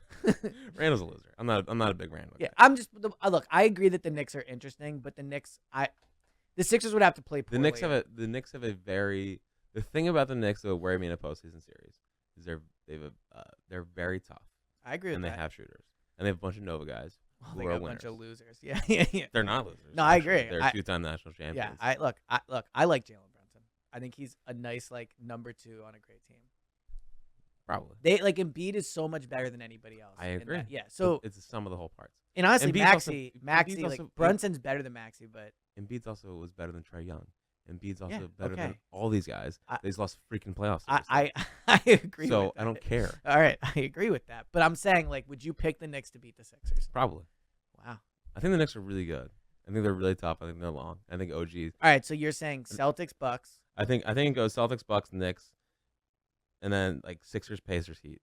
Randall's a loser. I'm not a big Randall guy. Yeah, I'm just look. I agree that the Knicks are interesting, but the Sixers would have to play The poorly. Knicks have a very. The thing about the Knicks that will worry me in a postseason series is they're very tough. I agree with and that. they have shooters and they have a bunch of Nova guys. Well, who they are got a winners. bunch of losers. Yeah. They're not losers. No, I actually. agree. They're 2-time national champions. Yeah, I like Jalen Brunson. I think he's a nice like number 2 on a great team. Probably. They like Embiid is so much better than anybody else. I agree. Yeah. So it's the sum of the whole parts. and honestly, Embiid's Maxey, also- like Brunson's better than Maxey, but Embiid's also was better than Trae Young. Embiid's also Yeah, better than okay. all these guys. They've lost freaking playoffs. I agree. So with that. I don't care. All right, I agree with that. But I'm saying, like, would you pick the Knicks to beat the Sixers? Probably. Wow. I think the Knicks are really good. I think they're really tough. I think they're long. I think OG. All right, so you're saying Celtics, Bucks. I think it goes Celtics, Bucks, Knicks, and then like Sixers, Pacers, Heat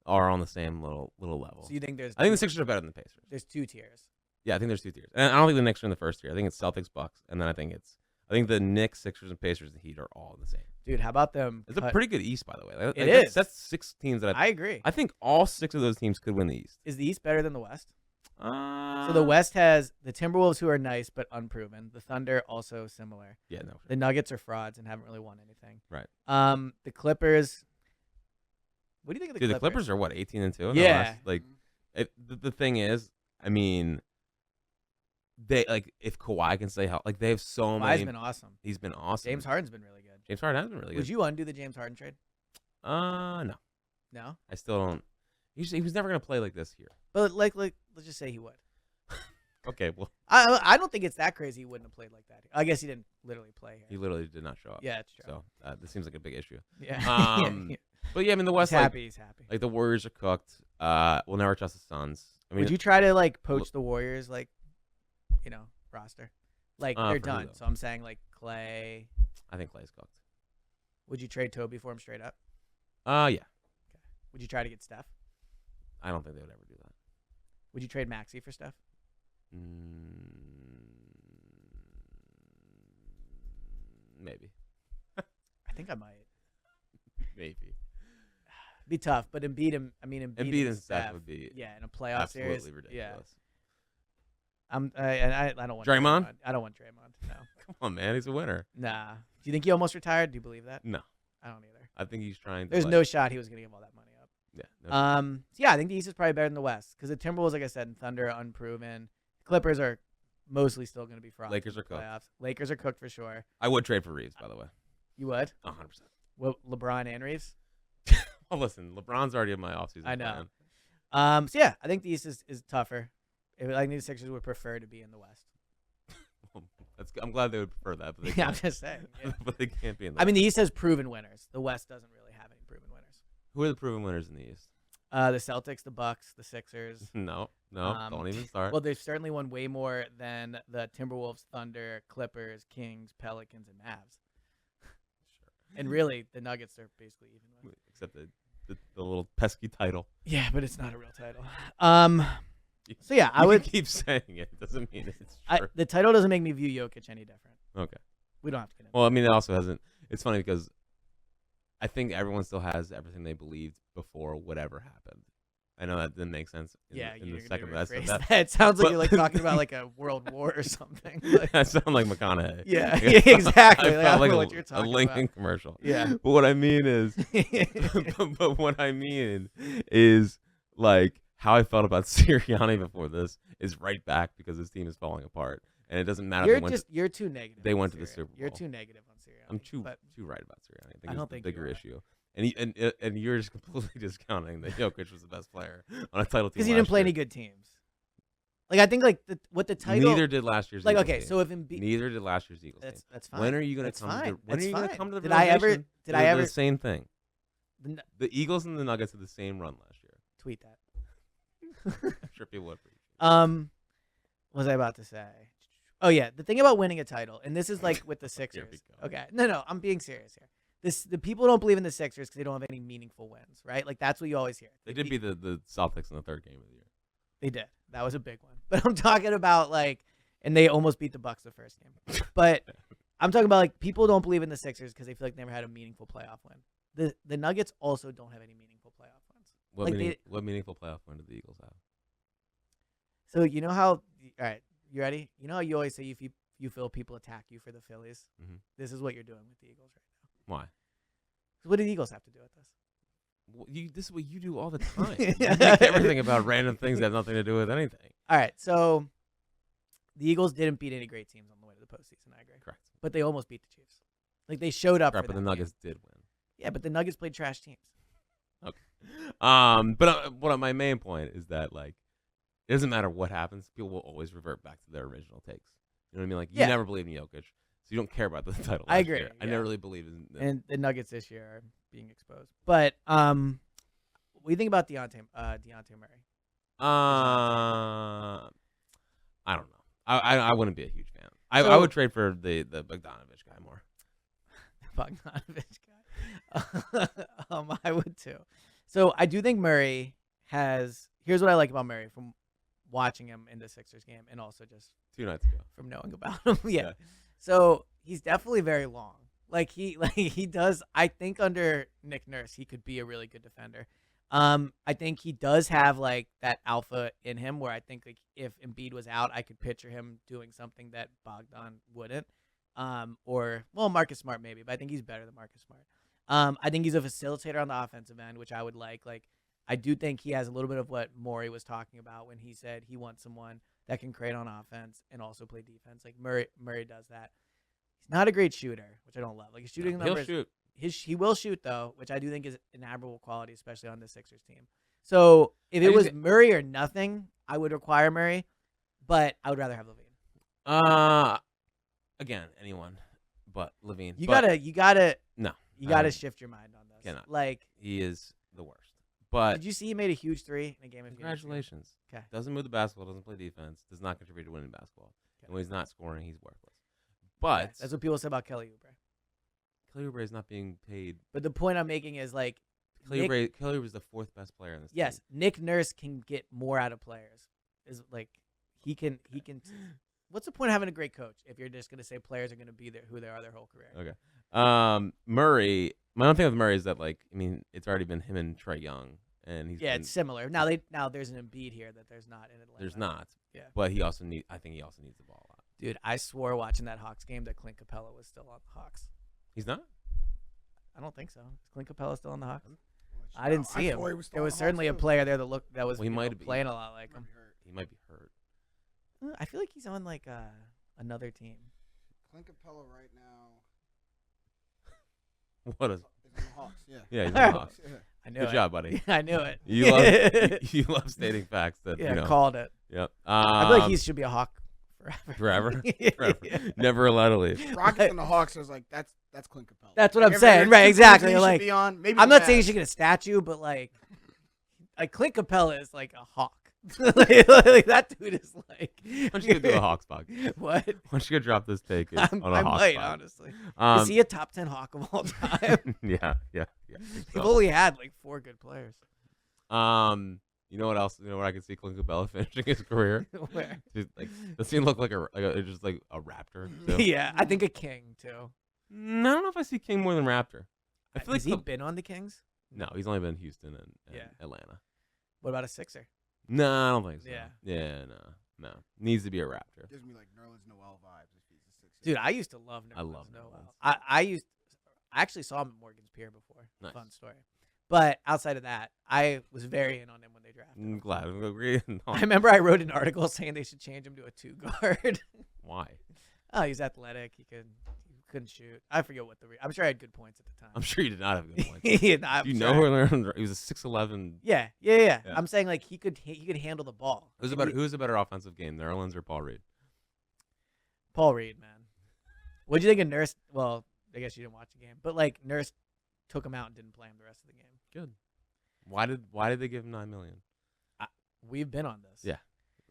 are on the same little level. So you think there's? I think the Sixers are better than the Pacers. There's 2 tiers. Yeah, I think there's 2 tiers, and I don't think the Knicks are in the first tier. I think it's Celtics, Bucks, and then I think the Knicks, Sixers, and Pacers, and Heat are all the same. Dude, how about them? It's a pretty good East, by the way. It is. That's 6 teams that I agree. I think all 6 of those teams could win the East. Is the East better than the West? So So the West has the Timberwolves, who are nice but unproven. The Thunder, also similar. Yeah, no. The Nuggets are frauds and haven't really won anything. Right. The Clippers. What do you think of the Dude, Clippers? the Clippers are what 18-2. Yeah. Like, the thing is, I mean, they like if Kawhi can stay healthy, like they have so many. Kawhi's been awesome. He's been awesome. James Harden's been really good. James Harden has been really good. Would you undo the James Harden trade? No. No. I still don't. He was never gonna play like this here. But like let's just say he would. Okay, well, I don't think it's that crazy he wouldn't have played like that. I guess he didn't literally play here. he literally did not show up. Yeah, it's true. So this seems like a big issue. Yeah. But yeah, I mean the He's West, like, happy. He's happy. like the Warriors are cooked. We'll never trust the Suns. I mean, Would you try to like poach the Warriors like, roster? Like For they're who, done. though? So I'm saying like Clay. I think Clay's cooked. Would you trade Toby for him straight up? Yeah. Would you try to get Steph? I don't think they would ever do that. Would you trade Maxey for Steph? Maybe. I think I might. Maybe. Be tough, but Embiid and Steph would be in a playoff absolutely series. ridiculous. Yeah. I don't want Draymond? I don't want Draymond. No. Come on, man. He's a winner. Nah. Do you think he almost retired? Do you believe that? No. I don't either. I think he's trying to. There's no shot he was going to give all that money up. Yeah. No, So yeah, I think the East is probably better than the West because the Timberwolves, like I said, and Thunder are unproven. Clippers are mostly still going to be fraught. Lakers are cooked. Playoffs. Lakers are cooked for sure. I would trade for Reeves, by the way. You would? 100%. Well, LeBron and Reeves. Well, listen, LeBron's already in my offseason. I know. Plan. So yeah, I think the East is tougher. I think the Sixers would prefer to be in the West. I'm glad they would prefer that, but they Yeah, I'm can't. just saying. Yeah. But they can't be in the I mean, the West. East has proven winners. The West doesn't really have any proven winners. Who are the proven winners in the East? The Celtics, the Bucks, the Sixers. No, don't even start. Well, they've certainly won way more than the Timberwolves, Thunder, Clippers, Kings, Pelicans, and Mavs. Sure. And really, the Nuggets are basically even with. Except the little pesky title. Yeah, but it's not a real title. So yeah, I You would can keep saying it. Doesn't mean it's true. The title doesn't make me view Jokic any different. Okay. We don't have to get into Well, I mean, it also hasn't. It's funny because I think everyone still has everything they believed before whatever happened. I know that didn't make sense. In you're the second gonna that I said rephrase that. that. It sounds like But- you're like talking about like a world war or something. Like, I sound like McConaughey. yeah, exactly. I Like, I felt don't like know a, what you're a talking Lincoln about. commercial. Yeah. But what I mean is, but what I mean is like how I felt about Sirianni before this is right back because his team is falling apart, and it doesn't matter. You're too negative. they on went to the Sirianni. Super You're Bowl. too negative on Sirianni. I'm too but right about Sirianni. I think I it's don't the think you bigger are. issue. And you're just completely discounting that Jokic was the best player on a title team because he didn't last play year. any good teams. Like I think like what the title. Neither did last year's like Eagles okay, team. so if Embiid, Neither did last year's Eagles team. that's fine. When are you going That's to come? fine. When are That's you going to fine. come to the Did I ever? realization Did they're I ever the same thing? n- The Eagles and the Nuggets had the same run last year. tweet that? I'm sure people would. What was I about to say? Oh yeah, the thing about winning a title, and this is like with the Here we Sixers. go. Okay, no, I'm being serious here. The people don't believe in the Sixers because they don't have any meaningful wins, right? Like that's what you always hear. They did beat the Celtics in the third game of the year. They did. That was a big one. But I'm talking about like, and they almost beat the Bucks the first game. But I'm talking about like people don't believe in the Sixers because they feel like they never had a meaningful playoff win. The Nuggets also don't have any meaningful playoff wins. What, Like what meaningful playoff win did the Eagles have? So you know how? All right, you ready? You know how you always say if you feel people attack you for the Phillies. Mhm. This is what you're doing with the Eagles right now. Why? So what do the Eagles have to do with this? Well, this is what you do all the time. You make everything about random things that have nothing to do with anything. All right, so the Eagles didn't beat any great teams on the way to the postseason. I agree, Correct. but they almost beat the Chiefs. Like they showed up. Correct, for but the that Nuggets game. did win. Yeah, but the Nuggets played trash teams. But my main point is that like it doesn't matter what happens, people will always revert back to their original takes. You know what I mean? Like you Yeah. never believe in Jokic, so you don't care about the title. I last agree, year. I yeah. never really believe in. And the Nuggets this year are being exposed. But what do you think about Deontay Murray? I don't know. I wouldn't be a huge fan. I So- would trade for the Bogdanovich guy more. Bogdanovich guy. I would too. So I do think Murray has. Here's what I like about Murray from watching him in the Sixers game, and also just 2 nights ago. from knowing about him. Yeah. Yeah. So he's definitely very long. Like he does. I think under Nick Nurse, he could be a really good defender. I think he does have like that alpha in him, where I think like if Embiid was out, I could picture him doing something that Bogdan wouldn't. Or Marcus Smart maybe, but I think he's better than Marcus Smart. I think he's a facilitator on the offensive end, which I would like. Like I do think he has a little bit of what Morey was talking about when he said he wants someone that can create on offense and also play defense. Like Murray does that. He's not a great shooter, which I don't love. Like his shooting He'll numbers. shoot. He will shoot though, which I do think is an admirable quality, especially on the Sixers team. So if I it do was thi- Murray or nothing, I would require Murray, but I would rather have Levine. Again, anyone but Levine. You But gotta no. shift your mind on this. Cannot. Like, He is the worst. But did you see he made a huge three in a game of Phoenix? congratulations. Okay. Doesn't move the basketball. Doesn't play defense. Does not contribute to winning basketball. Okay. And when he's not scoring, he's worthless. Okay, But that's what people say about Kelly Oubre. Kelly Oubre is not being paid. But the point I'm making is like, Kelly Nick- Oubre is the 4th best player in this yes, team. Nick Nurse can get more out of players. Is like he can. What's the point of having a great coach if you're just gonna say players are gonna be there who they are their whole career? Okay. Murray. My own thing with Murray is that like it's already been him and Trae Young, and he's Yeah, been, it's similar. Now there's an Embiid here that there's not in Atlanta. there's not. Yeah. But I think he also needs the ball a lot. Dude, I swore watching that Hawks game that Clint Capella was still on the Hawks. He's not. I don't think so. Is Clint Capella still on the Hawks? I'll let I didn't see him. There was certainly a player there that was playing a lot like him. He might be hurt. I feel like he's on like another team. Clint Capella right now. What is? He's on the Hawks. Yeah. Yeah, he's on the Hawks. Yeah. I knew Good it. job, buddy. I knew it. You love stating facts that yeah, you know. called it. Yep. I feel like he should be a Hawk forever. Yeah. Forever. Never allowed to leave. Rockets and the Hawks is like that's Clint Capella. That's what I'm If saying. there's Right, two exactly. teams he should Like be on, maybe I'm the not saying he Mavs. should get a statue, but like Clint Capella is like a Hawk. like, that dude is like. Why don't you go do a Hawks podcast? What? Why don't you go drop this take on a I Hawks might, pod? honestly. Is he a top 10 Hawk of all time? Yeah. They've only had like 4 good players. You know what else? You know where I could see Clint Capella finishing his career? Where? Dude, like, does he look like just like a Raptor? Too? Yeah, I think a King too. I don't know if I see King more than Raptor. I feel Has like he been on the Kings? No, he's only been in Houston and Yeah. Atlanta. What about a Sixer? No, I don't think so. Yeah. No. Needs to be a Raptor. Gives me like Nerlens Noel vibes if he's a Sixer. Dude, I used to love Nerlens. I love Noel. Nerlens. I actually saw him at Morgan's Pier before. Nice. Fun story. But outside of that, I was very in on him when they drafted I'm him. glad. I'm agreeing. I remember I wrote an article saying they should change him to a 2 guard. Why? Oh, he's athletic. He couldn't shoot. I forget what I'm sure I had good points at the time. I'm sure you did not have good points. Yeah, Do you know who he was a 6'11"? Yeah. I'm saying like he could handle the ball. Who's a better offensive game, Nerlens or Paul Reed? Paul Reed, man. What'd you think of Nurse? Well, I guess you didn't watch the game, but like Nurse took him out and didn't play him the rest of the game. Good. Why did they give him $9 million? We've been on this. Yeah.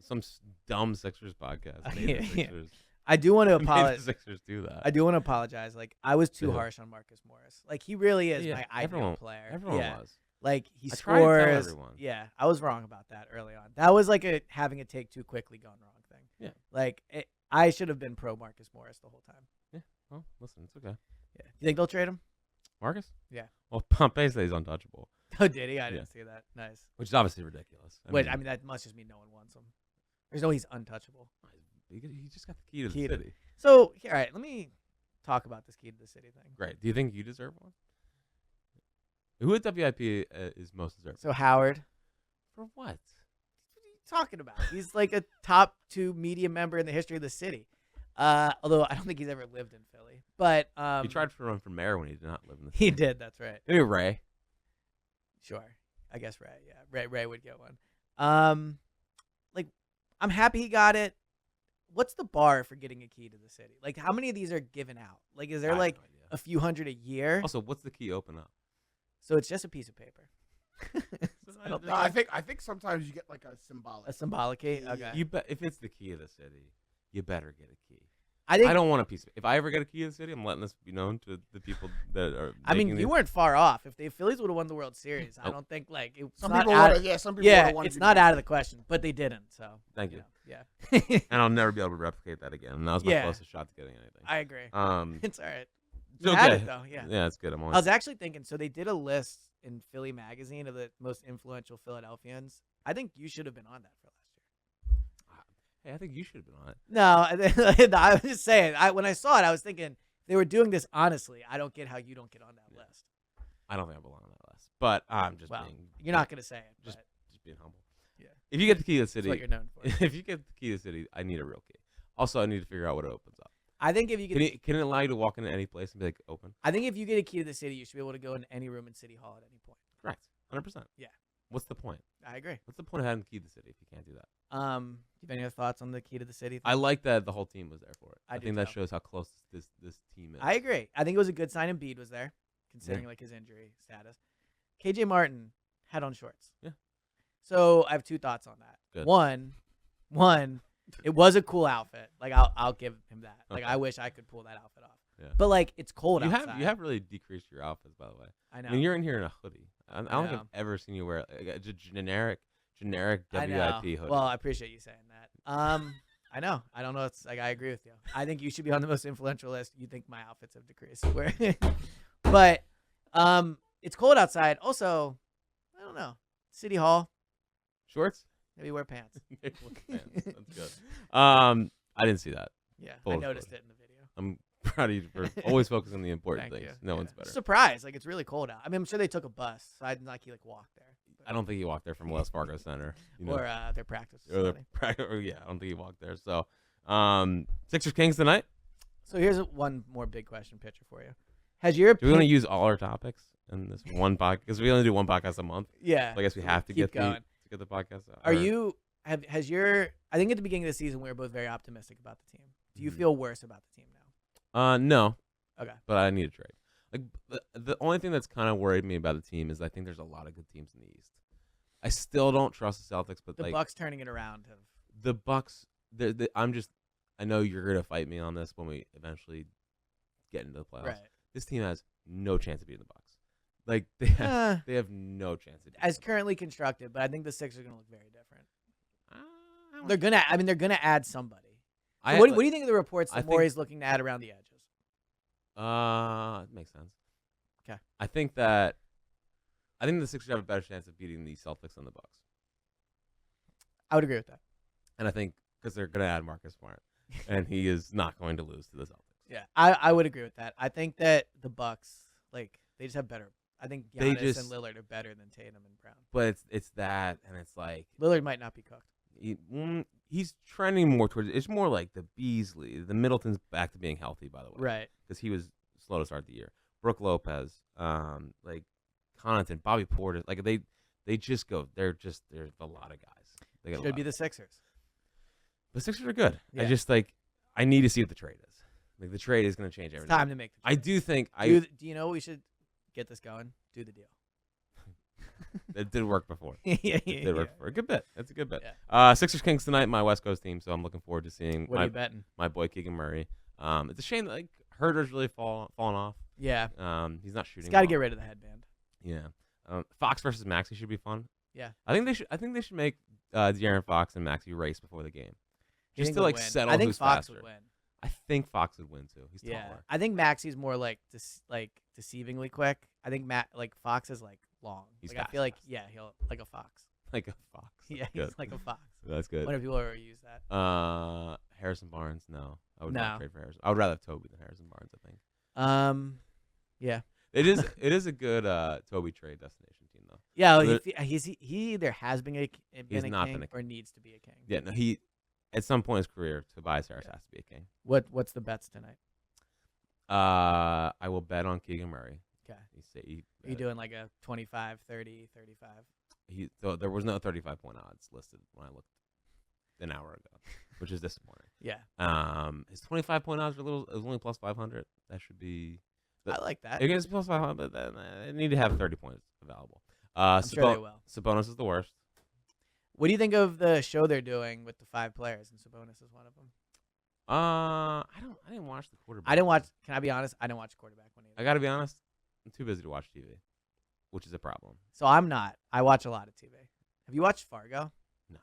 Some dumb Sixers podcast. Made the Yeah. Sixers. I do want to Made the apologize. Sixers do that. I do want to apologize. Like I was too Yeah. harsh on Marcus Morris. Like he really is Yeah, my ideal everyone- player. Everyone yeah. was. Like he I tried to tell scores. everyone. Yeah, I was wrong about that early on. That was like having a take too quickly gone wrong thing. Yeah. Like I should have been pro Marcus Morris the whole time. Well, listen, it's okay. Yeah. You think they'll trade him? Marcus? Yeah. Well, Pompey says he's untouchable, Oh, did he? I didn't see that. Nice. which is obviously ridiculous. Wait, I mean that must just mean no one wants him. There's no he's untouchable. he just got the key to Key the to- city. So, all right, let me talk about this key to the city thing. Great. Do you think you deserve one? Who at WIP is most deserving? So Howard, For what? what are you talking about? He's like a top 2 media member in the history of the city. Although I don't think he's ever lived in Philly. But He tried to run for mayor when he did not live in the he city. did, that's right. Maybe Ray. Sure. I guess Ray, yeah. Ray would get one. Like I'm happy he got it. What's the bar for getting a key to the city? Like how many of these are given out? Like is I there have like no idea. a few hundred a year? Also, what's the key open up? So it's just a piece of paper. No, I think sometimes you get like a symbolic. A symbolic key? Yeah. Okay. You bet if it's the key of the city, you better get a key. I think I don't want a piece. If I ever get a key of the city, I'm letting this be known to the people that are. I mean, making you these- weird far off. If the Phillies would have won the World Series, I Oh. don't think like it's Some not people out. want to. Yeah, some people. Yeah, wanna it's be not nice. out of the question, but they didn't. So Thank you. know, yeah. And I'll never be able to replicate that again. And that was my Yeah. closest shot to getting anything. I agree. It's all right. it's You had okay. it though. Yeah. Yeah, it's good. I'm I always. was actually thinking. So they did a list in Philly Magazine of the most influential Philadelphians. I think you should have been on that for last year. Hey, I think you should have been on it. No, I was just saying. When I saw it, I was thinking they were doing this honestly. I don't get how you don't get on that Yeah. list. I don't think I belong on that list, but I'm just Well, being. you're not gonna say it. Just- But just being humble. Yeah. If you get the key to the that's city, what you're known for. if you get the key to the city, I need a real key. Also, I need to figure out what it opens up. I think if you get, Can it allow you to walk into any place and be like open? I think if you get a key to the city, you should be able to go in any room in City Hall at any point. Correct. 100%. Yeah. What's the point? I agree. What's the point of having the key to the city if you can't do that? Do you have any other thoughts on the key to the city? I like that the whole team was there for it. I I do think that too. shows how close this team is. I agree. I think it was a good sign Embiid was there, considering like his injury status. KJ Martin had on shorts. Yeah. So I have 2 thoughts on that. Good. One, it was a cool outfit. Like I'll give him that. Like Okay. I wish I could pull that outfit off. Yeah. But like it's cold You outside. have really decreased your outfits, by the way. I know. I mean, you're in here in a hoodie. I don't think know. I've ever seen you wear like, a generic I WIP know. hoodie. Well, I appreciate you saying that. I know. I don't know. It's like I agree with you. I think you should be on the most influential list. You think my outfits have decreased, but it's cold outside. Also, I don't know. City Hall, Shorts? maybe wear pants. Maybe wear pants. That's good. I didn't see that. Yeah, Full I of noticed shorts. it in the video. I'm Proud of you for always focusing on the important Thank things. you. No one's better. Surprised, like it's really cold out. I mean, I'm sure they took a bus. So I didn't like he like walked there. I don't think he walked there from Wells Fargo Center. Or their practice Or facility. yeah, I don't think he walked there. So, Sixers Kings tonight. So here's one more big question pitcher for you. Has your Do we want to use all our topics in this one podcast? Because we only do one podcast a month. Yeah. So I guess we have to keep get going. the podcast out. Are you has your I think at the beginning of the season we were both very optimistic about the team. Do you feel worse about the team now? No. Okay. But I need a trade. Like the only thing that's kind of worried me about the team is I think there's a lot of good teams in the East. I still don't trust the Celtics, but The like Bucks turning it around have the Bucks, I know you're gonna fight me on this when we eventually get into the playoffs. right. This team has no chance of beating the Bucks. Like they have no chance of beating As the Bucks. currently constructed, but I think the Sixers are going to look very different. I don't They're gonna add somebody. So I- what do you think of the reports I that think- Morey's looking to add around the edges? It makes sense. 'Kay. I think the Sixers have a better chance of beating the Celtics than the Bucks, I would agree with that. and I think because they're gonna add Marcus Smart, and he is not going to lose to the Celtics. Yeah, I would agree with that. I think that the Bucks, like, they just have better. I think They Giannis just- and Lillard are better than Tatum and Brown. But it's that, and it's like Lillard might not be cooked. he's trending more towards. It's more like the Beasley, the Middleton's back to being healthy, by the way, Right. because he was slow to start the year. Brooke Lopez, like Connaughton, Bobby Portis, like they just go. There's a lot of guys. They got a Should lot. be the Sixers. The Sixers are good. Yeah. I need to see what the trade is. Like the trade is going to change It's everything. time to make the I trade. do think Do you know what we should get this going? Do the deal. it did work before. yeah, It did work before. A good bit. That's a good bit. Yeah. Sixers Kings tonight, my West Coast team. So I'm looking forward to seeing What are you betting? my boy Keegan Murray. It's a shame that like Herter's really fallen off. Yeah. He's not shooting. He's got to well. get rid of the headband. Yeah. Fox versus Maxey should be fun. Yeah. I think they should make De'Aaron Fox and Maxey race before the game, You just think to he'll like win? settle I think who's Fox faster. would win. I think Fox would win too. He's Yeah. taller. I think Maxey's more like deceivingly quick. I think Like Fox is like long. He's like, I fast, feel like fast. he'll like a fox. Like a fox. Yeah, Good. he's like a fox. That's good. When do people ever use that? Harrison Barnes. No, I would No. not trade for Harrison. I would rather have Toby than Harrison Barnes. I think Yeah. it is. It is a good Toby trade destination team though. Yeah, So he either has been a He's not king been a or needs to be a king. Yeah, no, he at some point in his career, Tobias Harris has to be a king. What's the bets tonight? I will bet on Keegan Murray. Okay. He Are you doing like a 25, 30, 35? so there was no 35-point odds listed when I looked an hour ago, which is disappointing. Yeah. His 25-point odds are it was only plus 500. That should be. I like that. It is plus 500, but then they need to have 30 points available. I'm sure they will. Sabonis is the worst. What do you think of the show they're doing with the 5 players, and Sabonis is one of them? I didn't watch the quarterback. I didn't watch. Can I be honest? I didn't watch the quarterback one either. I gotta be honest. I'm too busy to watch TV, which is a problem. So I'm not. I watch a lot of TV. Have you watched Fargo? No.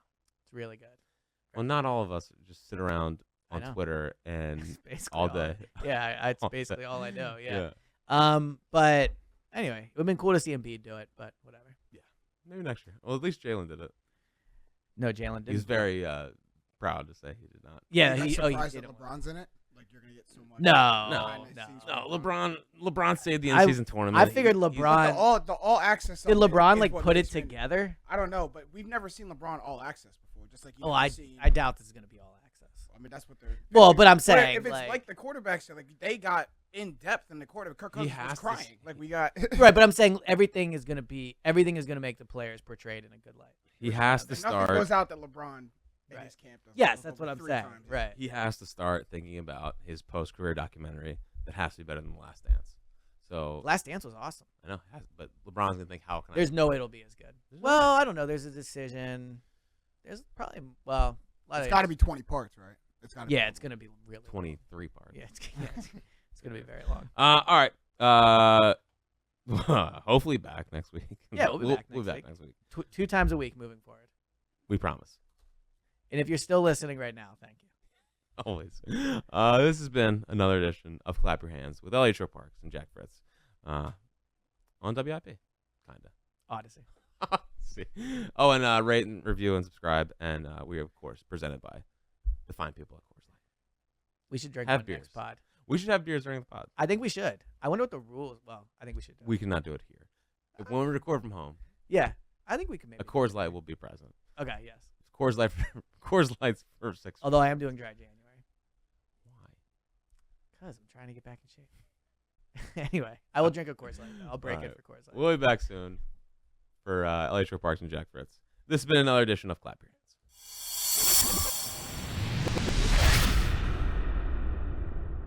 It's really good. Well, not all of us just sit around I on know. Twitter and It's basically all day. Yeah, it's All day. basically all I know. Yeah. But anyway, it would have been cool to see Embiid do it, but whatever. Maybe next year. Well, at least Jalen did it. No, Jalen didn't. He's very proud to say he did not. Yeah, Are you he surprised did that it. LeBron's in it? Like you're gonna get so much. No, behind the no. scenes No, from LeBron saved the I- in-season tournament. I figured He's- LeBron. The all access. Did of it LeBron is like what put it makes him- together? I don't know, but we've never seen LeBron all access before. Just like you Oh, never see. I doubt this is gonna be all access. I mean, that's what they're. Well, but I'm But saying if it's like the quarterbacks, like they got in depth in the quarterback. Kirk He Cousins was has to crying. Like we got. right, but I'm saying everything is gonna make the players portrayed in a good light. He has to Nothing start. goes out that LeBron in Right. his camp doesn't. Yes, Over that's what I'm 3 saying. times. Right. He has to start thinking about his post-career documentary that has to be better than The Last Dance. So Last Dance was awesome. I know, it has, but LeBron's gonna think, how can There's I? no way it'll be as good. There's no Well, I don't know. There's a decision. There's probably a lot It's of- got to be 20 parts, right? It's got to. Yeah, it's gonna be really long. 23 parts. Yeah, it's gonna be very long. All right. Hopefully back next week. Yeah, we'll be back We'll be next back next week. 2 times a week moving forward. We promise. And if you're still listening right now, thank you. Always. This has been another edition of Clap Your Hands with Eliot Shorr-Parks and Jack Fritz on WIP. Kinda. Odyssey. See. Oh, and rate and review and subscribe. And we are, of course, presented by the fine people at Coors Light. We should drink Have one next beers. pod. We should have beers during the pod. I think we should. I wonder what the rules. Well, I think we should. We cannot do it here. If when we record from home, Yeah, I think we can maybe. a Coors Light will be present. Okay. Yes. Coors Light, Coors Lights for 6. Although I am doing dry January. Why? Because I'm trying to get back in shape. Anyway, I will drink a Coors Light. I'll break it for Coors Light. We'll be back soon for Eliot, Shorr-Parks, and Jack Fritz. This has been another edition of Clap Here.